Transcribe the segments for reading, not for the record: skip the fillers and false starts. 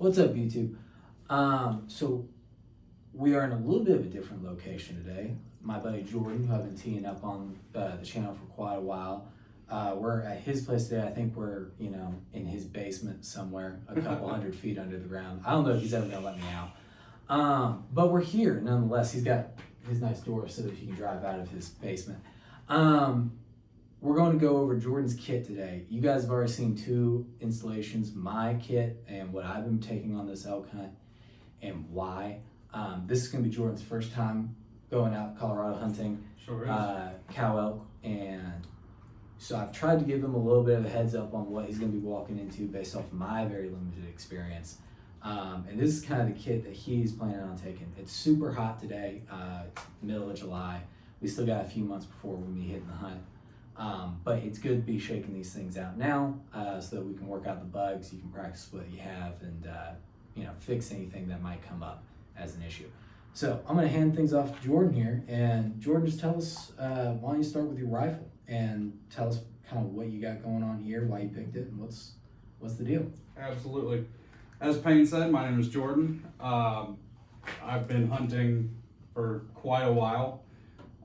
What's up, YouTube? So we are in a little bit of a different location today. My buddy Jordan, who I've been teeing up on the channel for quite a while, we're at his place today. I think we're, in his basement somewhere, a couple 100 feet under the ground. I don't know if he's ever gonna let me out. But we're here nonetheless. He's got his nice door so that he can drive out of his basement. We're going to go over Jordan's kit today. You guys have already seen two installations, my kit and what I've been taking on this elk hunt and why. This is going to be Jordan's first time going out Colorado hunting, Sure is. cow elk, and so I've tried to give him a little bit of a heads up on what he's going to be walking into based off my very limited experience. And this is kind of the kit that he's planning on taking. It's super hot today, middle of July. We still got a few months before we'll be hitting the hunt. But it's good to be shaking these things out now so that we can work out the bugs. You can practice what you have and fix anything that might come up as an issue. So I'm going to hand things off to Jordan here. And Jordan, just tell us, why don't you start with your rifle and tell us kind of what you got going on here, why you picked it, and what's the deal? Absolutely. As Payne said, my name is Jordan. I've been hunting for quite a while.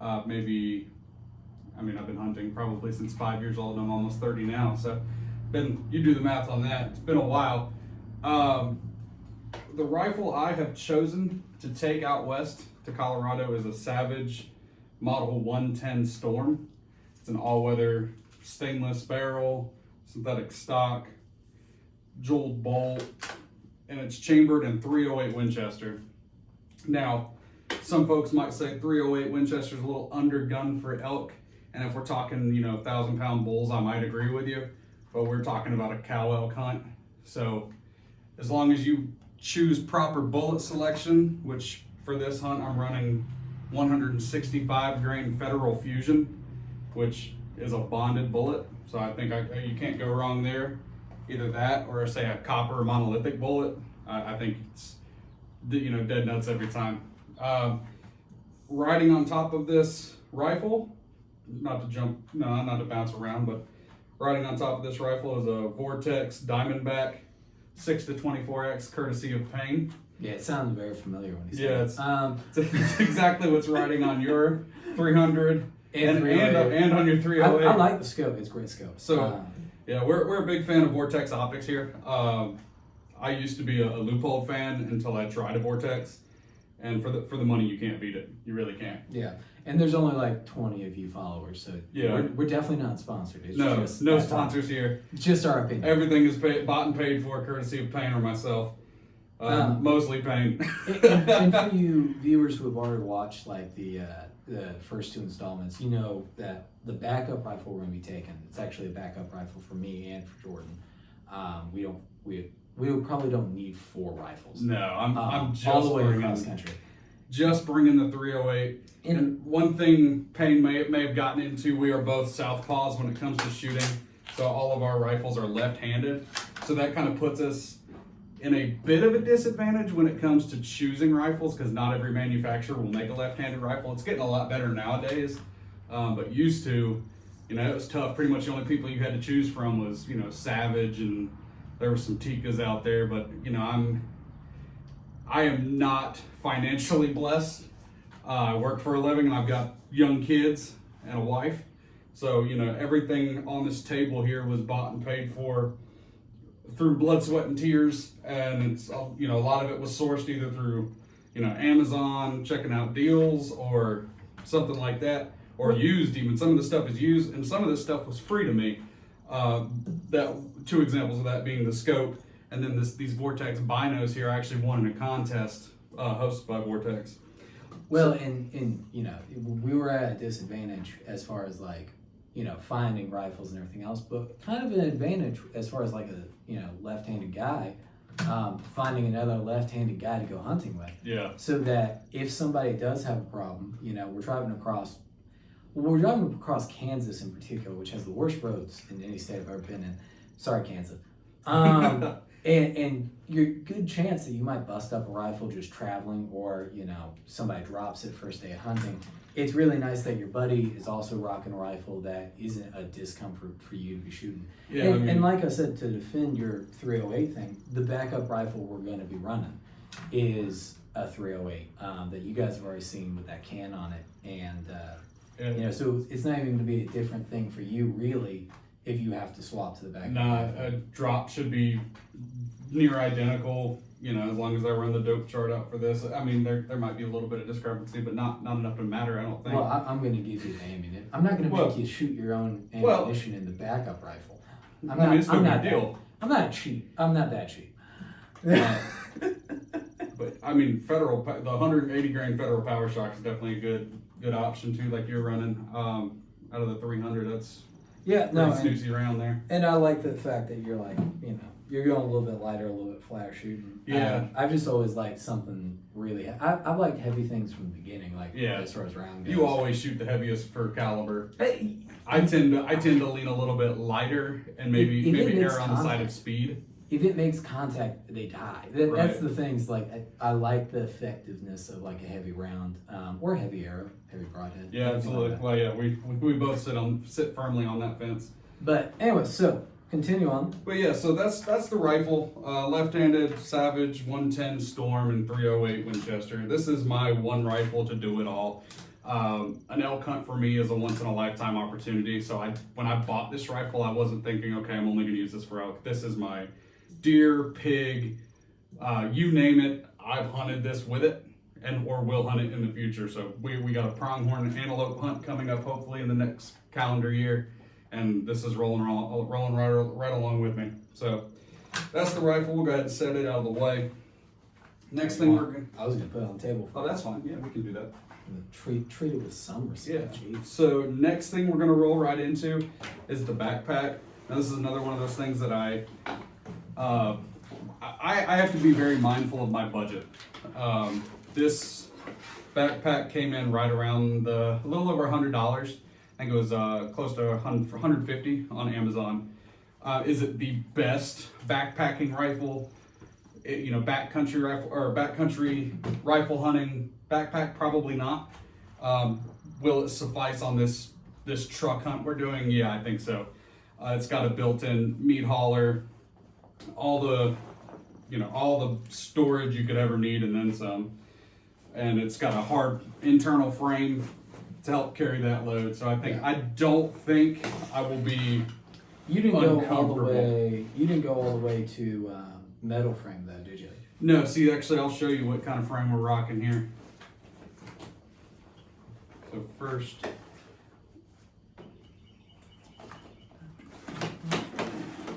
I've been hunting probably since 5 years old, and I'm almost 30 now. So, you do the math on that. It's been a while. The rifle I have chosen to take out west to Colorado is a Savage Model 110 Storm. It's an all-weather stainless barrel, synthetic stock, jeweled bolt, and it's chambered in .308 Winchester. Now, some folks might say .308 Winchester is a little undergunned for elk. And if we're talking, 1,000-pound bulls, I might agree with you, but we're talking about a cow elk hunt. So as long as you choose proper bullet selection, which for this hunt, I'm running 165 grain Federal Fusion, which is a bonded bullet. So I think you can't go wrong there. Either that or say a copper monolithic bullet. I think it's, dead nuts every time. Riding on top of this rifle, not to bounce around, but riding on top of this rifle is a Vortex Diamondback 6-24X, courtesy of Payne. Yeah, it sounds very familiar when you say it's exactly what's riding on your 300 and on your 308. I like the scope. It's a great scope. So, we're a big fan of Vortex optics here. I used to be a Loophole fan until I tried a Vortex. And for the money, you can't beat it. You really can't. Yeah, and there's only like 20 of you followers, so yeah, we're definitely not sponsored. It's no sponsors here. Just our opinion. Everything is bought and paid for, courtesy of Payne or myself. Mostly Payne. and for you viewers who have already watched like the first two installments, you know that the backup rifle we're going to be taking, it's actually a backup rifle for me and for Jordan. We probably don't need 4 rifles. No, I'm just all the way across country. Just bringing the 308. And one thing Payne may have gotten into, we are both southpaws when it comes to shooting. So all of our rifles are left-handed. So that kind of puts us in a bit of a disadvantage when it comes to choosing rifles, because not every manufacturer will make a left-handed rifle. It's getting a lot better nowadays. But used to, it was tough. Pretty much the only people you had to choose from was, Savage, and there were some Tikas out there, but I am not financially blessed. I work for a living and I've got young kids and a wife. So, everything on this table here was bought and paid for through blood, sweat, and tears. And it's, a lot of it was sourced either through, Amazon, checking out deals or something like that, or used even. Some of the stuff is used and some of this stuff was free to me. That 2 examples of that being the scope, and then these Vortex binos here. I actually won in a contest hosted by Vortex. Well, and we were at a disadvantage as far as like finding rifles and everything else, but kind of an advantage as far as like a left-handed guy finding another left-handed guy to go hunting with. Yeah. So that if somebody does have a problem, we're driving across Kansas in particular, which has the worst roads in any state I've ever been in. Sorry, Kansas. And you're good chance that you might bust up a rifle just traveling, or somebody drops it first day of hunting. it's really nice that your buddy is also rocking a rifle that isn't a discomfort for you to be shooting. Yeah, And like I said, to defend your 308 thing, the backup rifle we're going to be running is a 308 that you guys have already seen with that can on it. And, so it's not even going to be a different thing for you, really, if you have to swap to the backup rifle. A drop should be near identical, as long as I run the dope chart out for this. I mean, there might be a little bit of discrepancy, but not enough to matter, I don't think. Well, I'm going to give you the ammunition. I'm not going to make you shoot your own ammunition in the backup rifle. It's no big deal. I'm not cheap. I'm not that cheap. But I mean, the 180 grain Federal Power Shock is definitely a good option too. Like you're running out of the 300, that's snoozy around there. And I like the fact that you're like, you're going a little bit lighter, a little bit flatter shooting. Yeah. I've just always liked something really. I've liked heavy things from the beginning, as far as round goes. You always shoot the heaviest for caliber. I tend to lean a little bit lighter and maybe err on the side of speed. If it makes contact, they die. That's the things. Like I like the effectiveness of like a heavy round or heavy arrow, heavy broadhead. Yeah, absolutely. Like well, yeah, we both sit firmly on that fence. But anyway, so continue on. But yeah, so that's the rifle. Left-handed Savage 110 Storm and 308 Winchester. This is my one rifle to do it all. An elk hunt for me is a once-in-a-lifetime opportunity. So when I bought this rifle, I wasn't thinking, okay, I'm only going to use this for elk. This is my deer, pig, you name it. I've hunted this with it, or will hunt it in the future. So we got a pronghorn antelope hunt coming up, hopefully in the next calendar year, and this is rolling right along with me. So that's the rifle. We'll go ahead and set it out of the way. Next thing I was gonna put it on the table. Oh, that's fine. Yeah, we can do that. Treat it with some respect. Yeah. So next thing we're gonna roll right into is the backpack. Now this is another one of those things that I have to be very mindful of my budget. This backpack came in right around a little over $100. I think it was close to $150 on Amazon. Is it the best backpacking rifle? Backcountry rifle or backcountry rifle hunting backpack? Probably not. Will it suffice on this truck hunt we're doing? Yeah, I think so. It's got a built-in meat hauler, all the storage you could ever need, and then some. And it's got a hard internal frame to help carry that load. So I don't think I will be. You didn't go all the way. You didn't go all the way to metal frame though, did you? No. See, actually, I'll show you what kind of frame we're rocking here. So first.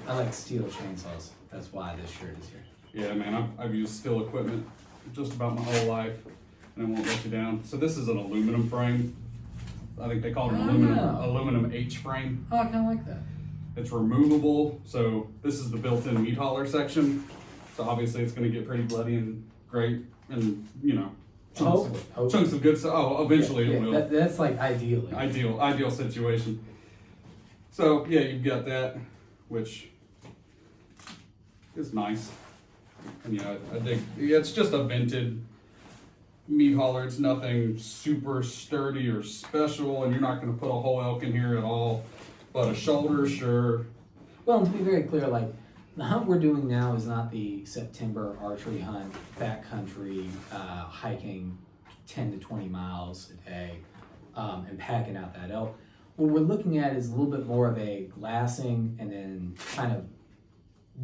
I like steel chainsaws. That's why this shirt is here. Yeah, man, I've used steel equipment just about my whole life, and it won't let you down. So this is an aluminum frame. I think they call it an aluminum H frame. Oh, I kind of like that. It's removable, so this is the built-in meat hauler section. So obviously it's going to get pretty bloody and great, and chunks of good stuff. Oh, eventually it will. That's like ideal situation. So yeah, you've got that, which is nice. And I dig. It's just a vented meat hauler. It's nothing super sturdy or special, and you're not going to put a whole elk in here at all. But a shoulder, sure. Well, and to be very clear, like the hunt we're doing now is not the September archery hunt, backcountry hiking 10 to 20 miles a day and packing out that elk. What we're looking at is a little bit more of a glassing and then kind of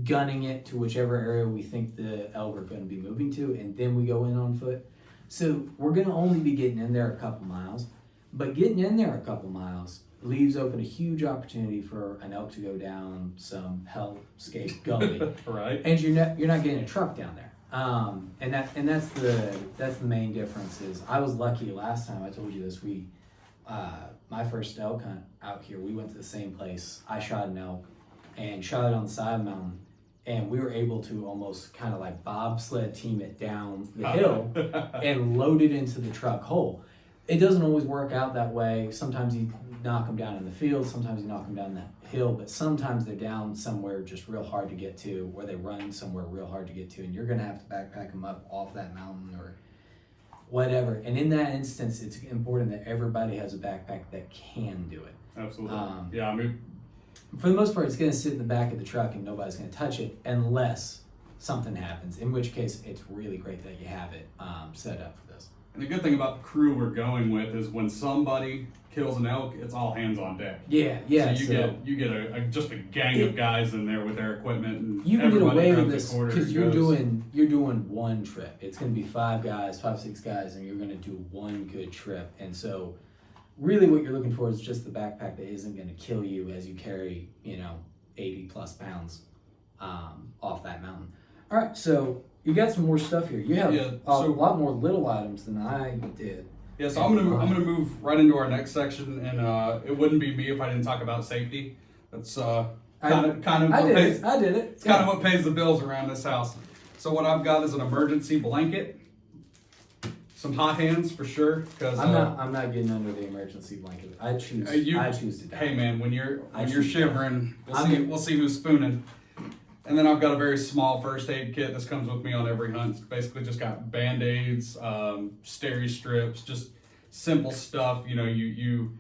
gunning it to whichever area we think the elk are going to be moving to, and then we go in on foot. So we're going to only be getting in there a couple miles, but getting in there a couple miles leaves open a huge opportunity for an elk to go down some hellscape gully. Right. And you're not getting a truck down there. And that's the main difference. Is I was lucky last time I told you this. My first elk hunt out here, we went to the same place. I shot an elk and shot it on the side of the mountain, and we were able to almost kind of like bobsled team it down the hill and load it into the truck hole. It doesn't always work out that way. Sometimes you knock them down in the field, sometimes you knock them down the hill, but sometimes they're down somewhere just real hard to get to, or they run somewhere real hard to get to, and you're gonna have to backpack them up off that mountain or whatever. And in that instance, it's important that everybody has a backpack that can do it. Absolutely. Yeah, I mean, for the most part, it's going to sit in the back of the truck and nobody's going to touch it unless something happens, in which case it's really great that you have it set up for this. and the good thing about the crew we're going with is when somebody kills an elk, it's all hands on deck. Yeah. So you get just a gang of guys in there with their equipment, and You can get everybody away with grabs this a quarter because and you're goes. doing one trip. It's going to be 6 guys, and you're going to do one good trip. And so, really, what you're looking for is just the backpack that isn't going to kill you as you carry 80 plus pounds off that mountain. All right, so you got some more stuff here. You have a lot more little items than I did. Yeah, so I'm gonna move right into our next section, and it wouldn't be me if I didn't talk about safety. That's kind of I did it. It's kind of what pays the bills around this house. So what I've got is an emergency blanket, some hot hands for sure. Because I'm not getting under the emergency blanket. I choose to die. Hey man, when you're shivering, we'll see who's spooning. And then I've got a very small first aid kit. This comes with me on every hunt. It's basically just got Band-Aids, steri strips, just simple stuff. You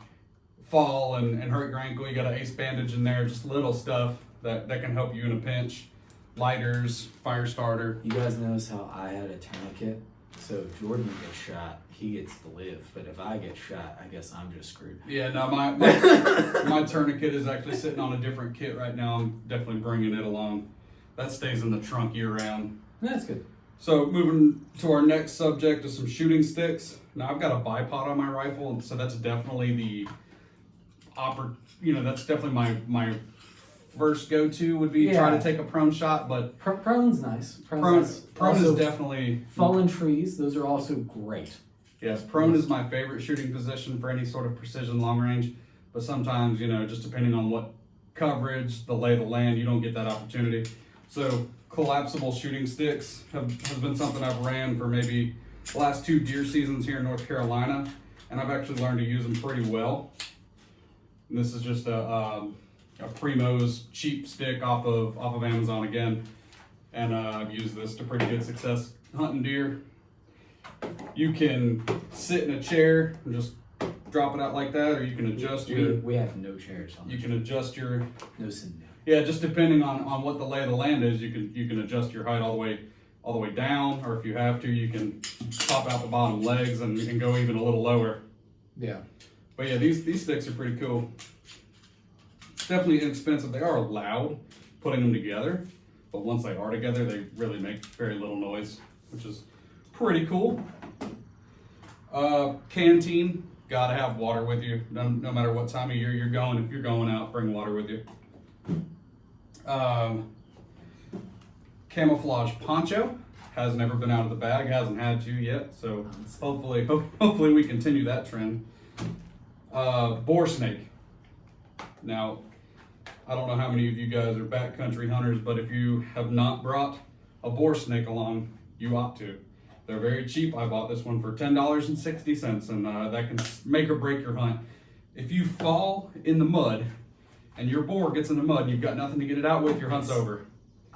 fall and hurt your ankle, you got an ace bandage in there, just little stuff that can help you in a pinch. Lighters, fire starter. You guys notice how I had a tourniquet? So if Jordan gets shot, he gets to live. But if I get shot, I guess I'm just screwed. Yeah, no, my tourniquet is actually sitting on a different kit right now. I'm definitely bringing it along. That stays in the trunk year round. That's good. So moving to our next subject is some shooting sticks. Now I've got a bipod on my rifle, so that's definitely that's definitely my first go-to would be try to take a prone shot, but prone's nice. Prone is definitely fallen trees. Those are also great. Yes, prone is my favorite shooting position for any sort of precision long range, but sometimes just depending on what coverage, the lay of the land, you don't get that opportunity. So collapsible shooting sticks has been something I've ran for maybe the last 2 deer seasons here in North Carolina, and I've actually learned to use them pretty well. And this is just a Primo's cheap stick off of Amazon again, and I've used this to pretty good success hunting deer. You can sit in a chair and just drop it out like that, or you can adjust We have no chairs on. You can adjust your no sitting down. Yeah, just depending on what the lay of the land is, you can adjust your height all the way down, or if you have to, you can pop out the bottom legs and you can go even a little lower. Yeah. But yeah, these sticks are pretty cool. Definitely inexpensive. They are loud putting them together, but once they are together, they really make very little noise, which is pretty cool. Canteen, gotta have water with you. No matter what time of year you're going. If you're going out, bring water with you. Camouflage poncho has never been out of the bag, hasn't had to yet, so hopefully we continue that trend. Boar snake. Now, I don't know how many of you guys are backcountry hunters, but if you have not brought a boar snake along, you ought to. They're very cheap. I bought this one for $10.60, and that can make or break your hunt. If you fall in the mud and your boar gets in the mud and you've got nothing to get it out with, your hunt's over.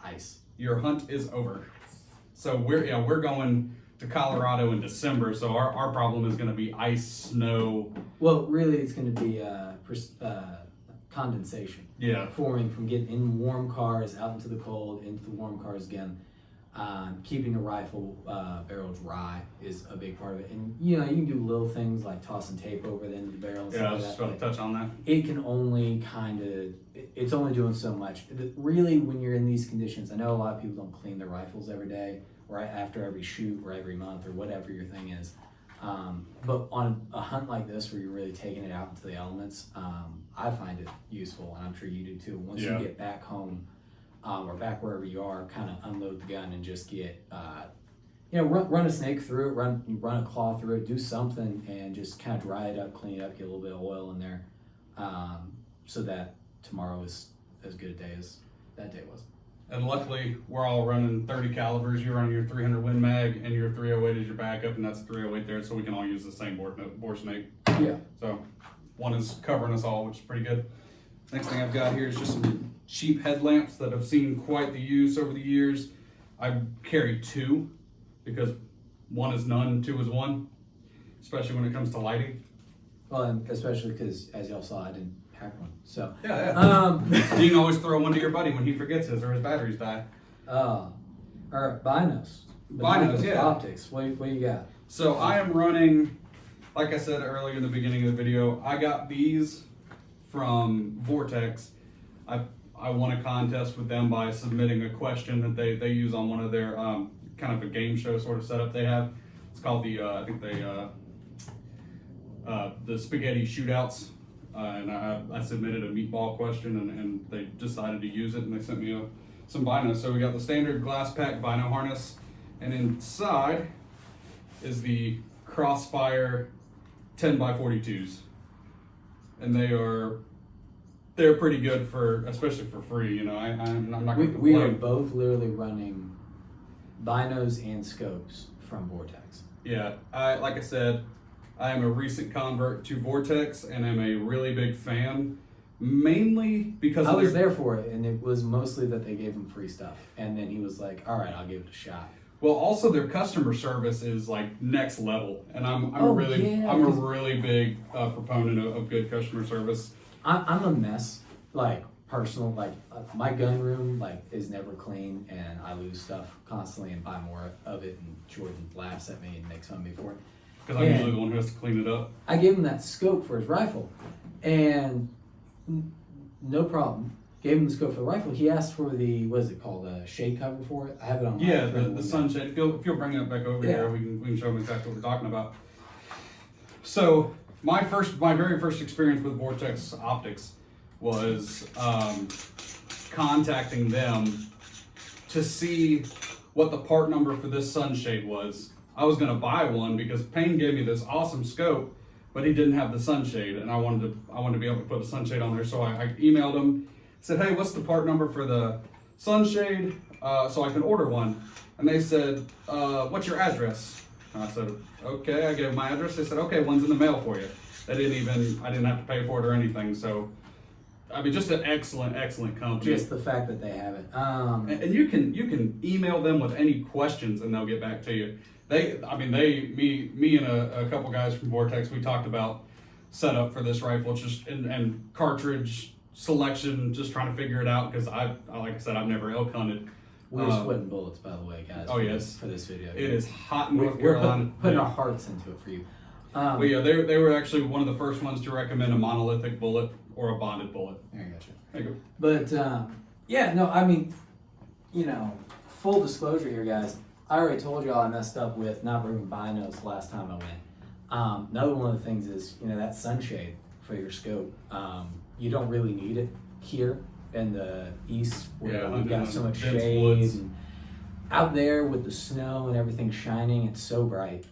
Ice. Your hunt is over. So we're going to Colorado in December, so our problem is going to be ice, snow. Well, really, it's going to be condensation. Yeah. Forming from getting in warm cars out into the cold, into the warm cars again. Keeping the rifle barrel dry is a big part of it. And you can do little things like tossing tape over the end of the barrel. Yeah, I was just about to touch on that. It can only it's only doing so much. Really, when you're in these conditions, I know a lot of people don't clean their rifles every day, right after every shoot or every month or whatever your thing is. But on a hunt like this where you're really taking it out into the elements, I find it useful, and I'm sure you do too. Once you get back home, or back wherever you are, kind of unload the gun and just get, run a snake through it, run a claw through it, do something, and just kind of dry it up, clean it up, get a little bit of oil in there, so that tomorrow is as good a day as that day was. And luckily, we're all running 30 calibers. You're running your 300 Win Mag, and your 308 is your backup, and that's 308 there, so we can all use the same boar snake. Yeah. So one is covering us all, which is pretty good. Next thing I've got here is just some cheap headlamps that have seen quite the use over the years. I carry 2 because 1 is none, 2 is 1, especially when it comes to lighting. Well, and especially because, as y'all saw, I didn't pack one. So, Yeah. You can always throw one to your buddy when he forgets his or his batteries die. all right, binos. Binos, yeah. Optics. What you got? So I am running, like I said earlier in the beginning of the video, I got these from Vortex. I won a contest with them by submitting a question that they use on one of their kind of a game show sort of setup they have. It's called the the spaghetti shootouts. And I submitted a meatball question and they decided to use it and they sent me some binos. So we got the standard glass pack bino harness, and inside is the Crossfire 10x42s. And they're pretty good for, especially for free, you know. I'm not going to We are both literally running binos and scopes from Vortex. Yeah, like I said, I am a recent convert to Vortex and I'm a really big fan, mainly because I was there for it, and it was mostly that they gave him free stuff, and then he was like, "All right, I'll give it a shot." Well, also their customer service is like next level, and I'm a really big proponent of good customer service. I'm a mess, like personal, like my gun room like is never clean, and I lose stuff constantly and buy more of it. And Jordan laughs at me and makes fun of me for it. Because I'm usually the one who has to clean it up. I gave him that scope for his rifle, and no problem. Gave him the scope for the rifle. He asked for the, what is it called, a shade cover for it. I have it on. Yeah, the sunshade. If you'll bring it back over here, we can show them exactly what we're talking about. So my very first experience with Vortex Optics was contacting them to see what the part number for this sunshade was. I was gonna buy one because Payne gave me this awesome scope, but he didn't have the sunshade, and I wanted to be able to put a sunshade on there. So I emailed him, said, "Hey, what's the part number for the sunshade so I can order one?" And they said, "What's your address?" And I said, "Okay." I gave them my address. They said, "Okay, one's in the mail for you." I didn't have to pay for it or anything. So, I mean, just an excellent company. Just the fact that they have it. And you can email them with any questions and they'll get back to you. Me and a couple guys from Vortex, we talked about setup for this rifle, just and cartridge selection, just trying to figure it out because like I said, I've never elk hunted. We're sweating bullets, by the way, guys. Oh yes, for this video. It is hot in North Carolina. Putting our hearts into it for you. But yeah, they were actually one of the first ones to recommend a monolithic bullet or a bonded bullet. There you gotcha. There you go. But yeah, no, I mean, you know, full disclosure here, guys. I already told y'all I messed up with not bringing binos last time I went. Another one of the things is, you know, that sunshade for your scope. You don't really need it here in the east where we've got so much shade. And out there with the snow and everything shining, it's so bright.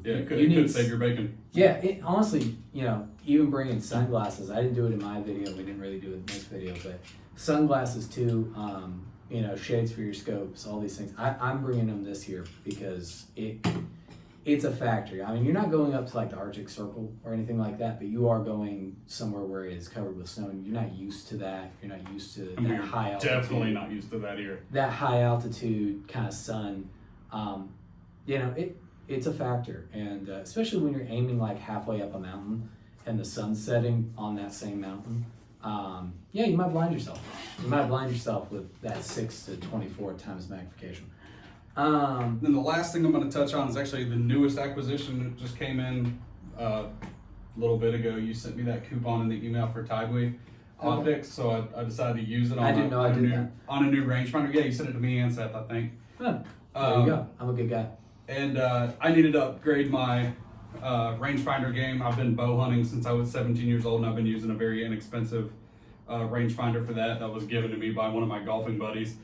It could save your bacon. Yeah, honestly, you know, even bringing sunglasses. I didn't do it in my video. We didn't really do it in this video, but sunglasses too. You know, shades for your scopes, all these things. I'm bringing them this year because it's a factory. I mean, you're not going up to like the Arctic Circle or anything like that, but you are going somewhere where it is covered with snow, and you're not used to that. You're not used to that high altitude. Definitely not used to that here. That high altitude kind of sun. You know, it's a factor, and especially when you're aiming like halfway up a mountain and the sun's setting on that same mountain. Yeah, you might blind yourself. You might blind yourself with that 6 to 24 times magnification. Then the last thing I'm going to touch on is actually the newest acquisition that just came in a little bit ago. You sent me that coupon in the email for Tideway Optics, so I decided to use it on a new rangefinder. Yeah, you sent it to me and Seth, I think. Huh. There you go. I'm a good guy. And I needed to upgrade my rangefinder game. I've been bow hunting since I was 17 years old, and I've been using a very inexpensive rangefinder for that was given to me by one of my golfing buddies.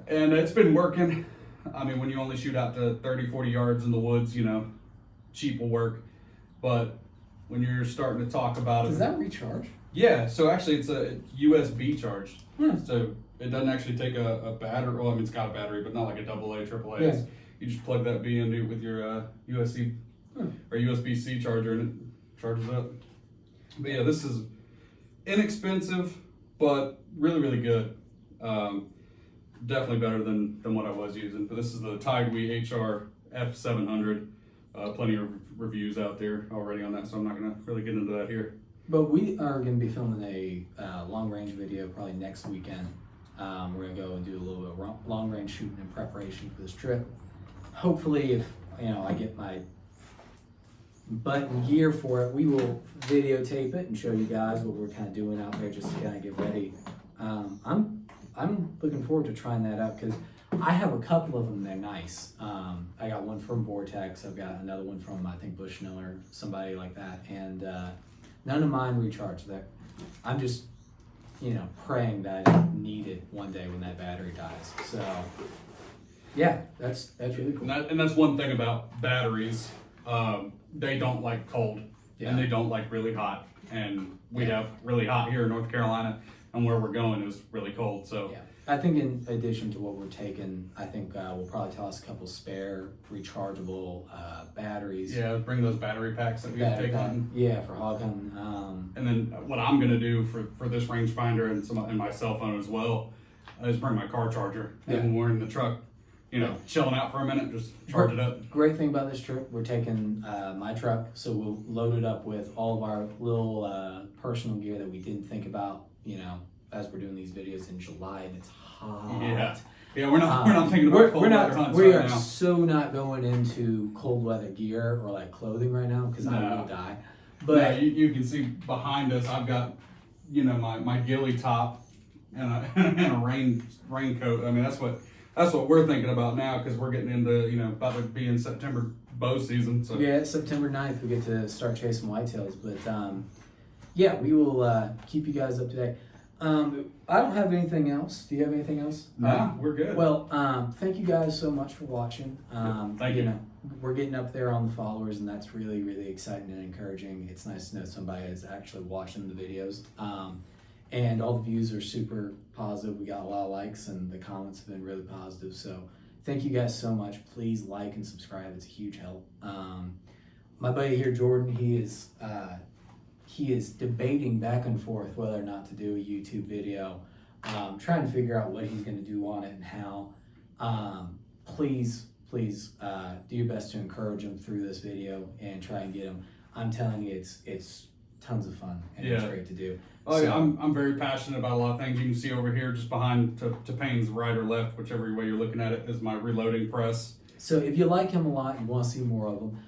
And it's been working. I mean, when you only shoot out to 30, 40 yards in the woods, you know, cheap will work. But when you're starting to talk about it... Does that recharge? Yeah, so actually it's a USB charge. So it doesn't actually take a battery. Well, I mean, it's got a battery, but not like a AA, AAA. Yeah. You just plug that B into with your USB or USB-C charger and it charges up. But yeah, this is inexpensive, but really, really good. Definitely better than what I was using. But this is the Tideway HR F700. Plenty of reviews out there already on that, so I'm not going to really get into that here. But we are going to be filming a long range video probably next weekend. We're going to go and do a little bit of long range shooting in preparation for this trip. Hopefully, if I get my butt in gear for it, we will videotape it and show you guys what we're kind of doing out there just to kind of get ready. I'm looking forward to trying that out because I have a couple of them. They're nice. I got one from Vortex. I've got another one from, I think, Bushnell, somebody like that. And none of mine recharge. I'm just, praying that I need it one day when that battery dies. So, yeah, that's really cool. And that's one thing about batteries. They don't like cold, and they don't like really hot. And we have really hot here in North Carolina, and where we're going is really cold. So. Yeah. I think in addition to what we're taking, I think we'll probably toss a couple spare rechargeable batteries. Yeah, bring those battery packs that we can take hunting. Yeah, for hog hunting. And then what I'm gonna do for this rangefinder and my cell phone as well is bring my car charger. And when we're in the truck, chilling out for a minute, just charge it up. Great thing about this trip, we're taking my truck, so we'll load it up with all of our little personal gear that we didn't think about, as we're doing these videos in July and it's hot. Yeah, we're not thinking about cold weather hunts We right are now. so not going into cold weather gear or like clothing right now because I will die. But you can see behind us, I've got my ghillie top and a raincoat. I mean that's what we're thinking about now because we're getting into about to be in September bow season. So yeah, September 9th we get to start chasing whitetails. But yeah, we will keep you guys up to date. I don't have anything else. Do you have anything else? No, we're good. Well, thank you guys so much for watching. Thank you. We're getting up there on the followers, and that's really, really exciting and encouraging. It's nice to know somebody is actually watching the videos. And all the views are super positive. We got a lot of likes, and the comments have been really positive. So thank you guys so much. Please like and subscribe. It's a huge help. My buddy here, Jordan, he is debating back and forth whether or not to do a YouTube video, trying to figure out what he's going to do on it and how. Please do your best to encourage him through this video and try and get him. I'm telling you, it's tons of fun and it's great to do. Oh, yeah, I'm very passionate about a lot of things. You can see over here just behind to Payne's right or left, whichever way you're looking at it, is my reloading press. So if you like him a lot and want to see more of him,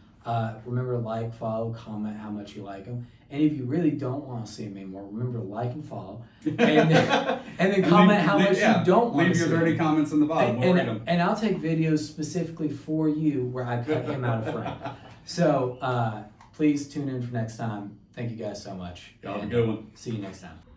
remember to like, follow, comment how much you like him. And if you really don't want to see him anymore, remember to like and follow. And then comment how much you don't want to see him. Leave your dirty comments in the bottom. We'll read them. And I'll take videos specifically for you where I cut him out of frame. So please tune in for next time. Thank you guys so much. Y'all have a good one. See you next time.